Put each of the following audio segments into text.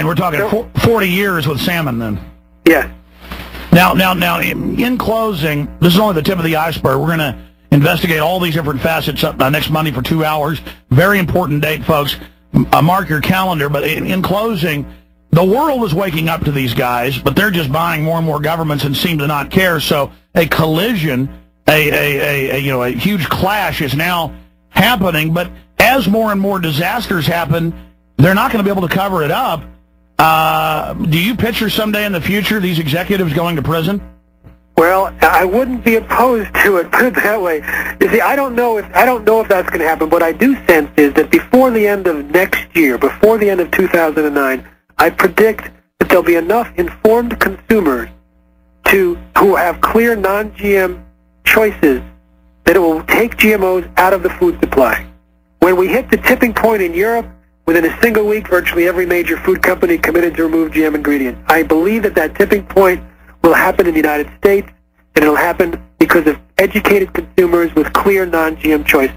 and we're talking 40 years with salmon then. Yes. Now, in closing, this is only the tip of the iceberg. We're going to investigate all these different facets next Monday for 2 hours. Very important date, folks. Mark your calendar. But in closing, the world is waking up to these guys, but they're just buying more and more governments and seem to not care. So a collision, a huge clash is now happening. But as more and more disasters happen, they're not going to be able to cover it up. Do you picture someday in the future these executives going to prison? Well, I wouldn't be opposed to it, put it that way. You see, I don't know if that's going to happen. What I do sense is that before the end of next year, before the end of 2009, I predict that there'll be enough informed consumers who have clear non-GM choices that it will take GMOs out of the food supply. When we hit the tipping point in Europe, within a single week, virtually every major food company committed to remove GM ingredients. I believe that tipping point will happen in the United States, and it'll happen because of educated consumers with clear non-GM choices.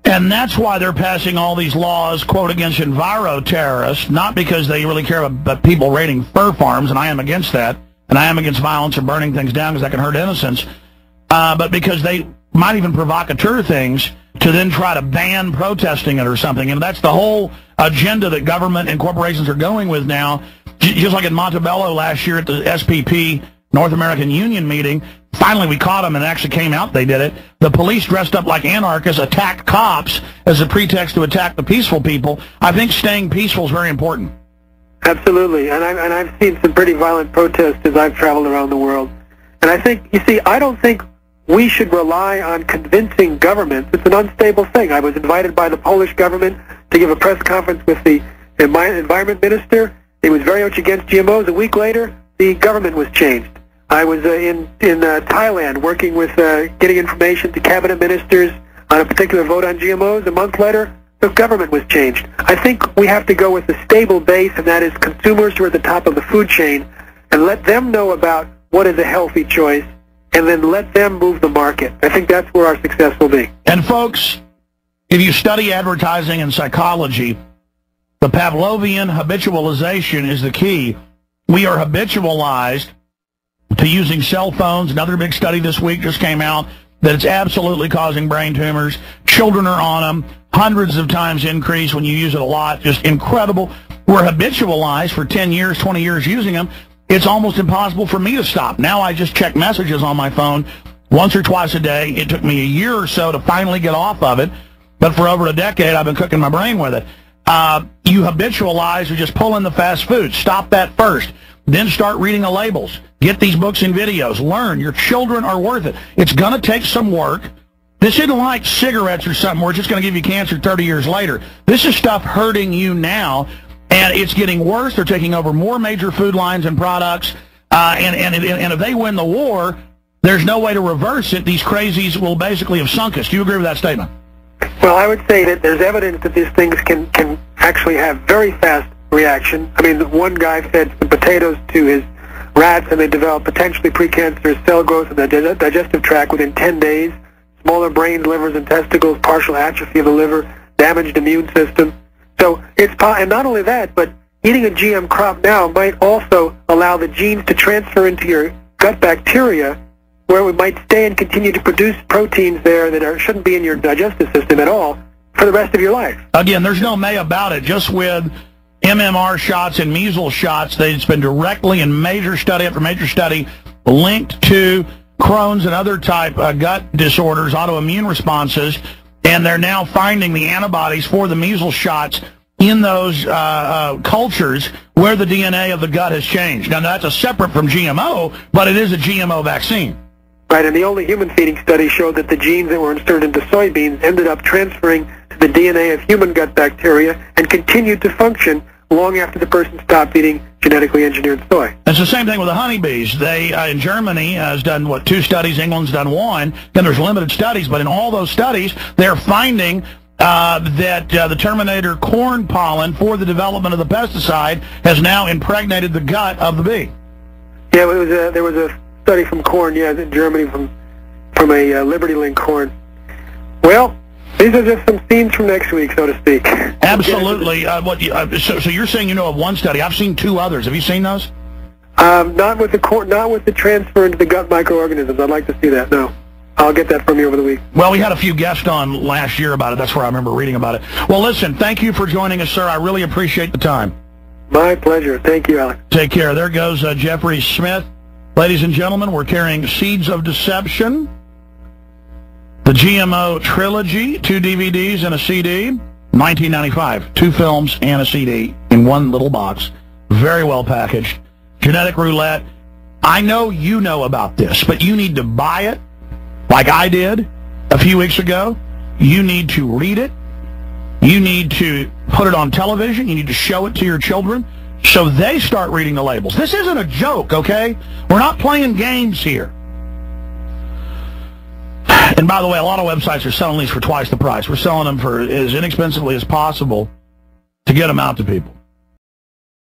And that's why they're passing all these laws, quote, against enviro-terrorists, not because they really care about people raiding fur farms, and I am against that, and I am against violence or burning things down because that can hurt innocents, but because they might even provocateur things to then try to ban protesting it or something. And that's the whole agenda that government and corporations are going with now. Just like in Montebello last year at the SPP, North American Union meeting, finally we caught them and it actually came out they did it. The police dressed up like anarchists attacked cops as a pretext to attack the peaceful people. I think staying peaceful is very important. Absolutely. And I've seen some pretty violent protests as I've traveled around the world. And I think, you see, I don't think we should rely on convincing governments. It's an unstable thing. I was invited by the Polish government to give a press conference with the environment minister. He was very much against GMOs. A week later, the government was changed. I was in Thailand working with getting information to cabinet ministers on a particular vote on GMOs. A month later, the government was changed. I think we have to go with a stable base, and that is consumers who are at the top of the food chain, and let them know about what is a healthy choice, and then let them move the market. I think that's where our success will be. And folks, if you study advertising and psychology, the Pavlovian habitualization is the key. We are habitualized to using cell phones. Another big study this week just came out that it's absolutely causing brain tumors. Children are on them, hundreds of times increase when you use it a lot. Just incredible. We're habitualized for 10 years, 20 years using them. It's almost impossible for me to stop. Now I just check messages on my phone once or twice a day. It took me a year or so to finally get off of it, but for over a decade I've been cooking my brain with it. You habitualize or just pull in the fast food. Stop that first. Then start reading the labels. Get these books and videos. Learn. Your children are worth it. It's going to take some work. This isn't like cigarettes or something where it's just going to give you cancer 30 years later. This is stuff hurting you now. And it's getting worse. They're taking over more major food lines and products. And if they win the war, there's no way to reverse it. These crazies will basically have sunk us. Do you agree with that statement? Well, I would say that there's evidence that these things can actually have very fast reaction. I mean, one guy fed some potatoes to his rats, and they developed potentially precancerous cell growth in the digestive tract within 10 days. Smaller brains, livers, and testicles, partial atrophy of the liver, damaged immune system. So and not only that, but eating a GM crop now might also allow the genes to transfer into your gut bacteria, where we might stay and continue to produce proteins there that shouldn't be in your digestive system at all for the rest of your life. Again, there's no may about it. Just with MMR shots and measles shots, it's been directly in major study after major study linked to Crohn's and other type gut disorders, autoimmune responses. And they're now finding the antibodies for the measles shots in those cultures where the DNA of the gut has changed. Now, that's a separate from GMO, but it is a GMO vaccine. Right, and the only human feeding study showed that the genes that were inserted into soybeans ended up transferring to the DNA of human gut bacteria and continued to function long after the person stopped eating genetically engineered soy. It's the same thing with the honeybees. They, in Germany, has done, 2 studies. England's done 1. Then there's limited studies, but in all those studies, they're finding that the Terminator corn pollen for the development of the pesticide has now impregnated the gut of the bee. Yeah, there was a study from corn, in Germany from a Liberty Link corn. Well, These are just some scenes from next week, so to speak. Absolutely. So you're saying you know of one study. I've seen 2 others. Have you seen those? Not with the transfer into the gut microorganisms. I'd like to see that. No. I'll get that from you over the week. Well, we had a few guests on last year about it. That's where I remember reading about it. Well, listen, thank you for joining us, sir. I really appreciate the time. My pleasure. Thank you, Alex. Take care. There goes Jeffrey Smith. Ladies and gentlemen, we're carrying Seeds of Deception, the GMO Trilogy, 2 DVDs and a CD, 1995, 2 films and a CD in one little box. Very well packaged. Genetic Roulette. I know you know about this, but you need to buy it like I did a few weeks ago. You need to read it. You need to put it on television. You need to show it to your children so they start reading the labels. This isn't a joke, okay? We're not playing games here. And by the way, a lot of websites are selling these for twice the price. We're selling them for as inexpensively as possible to get them out to people.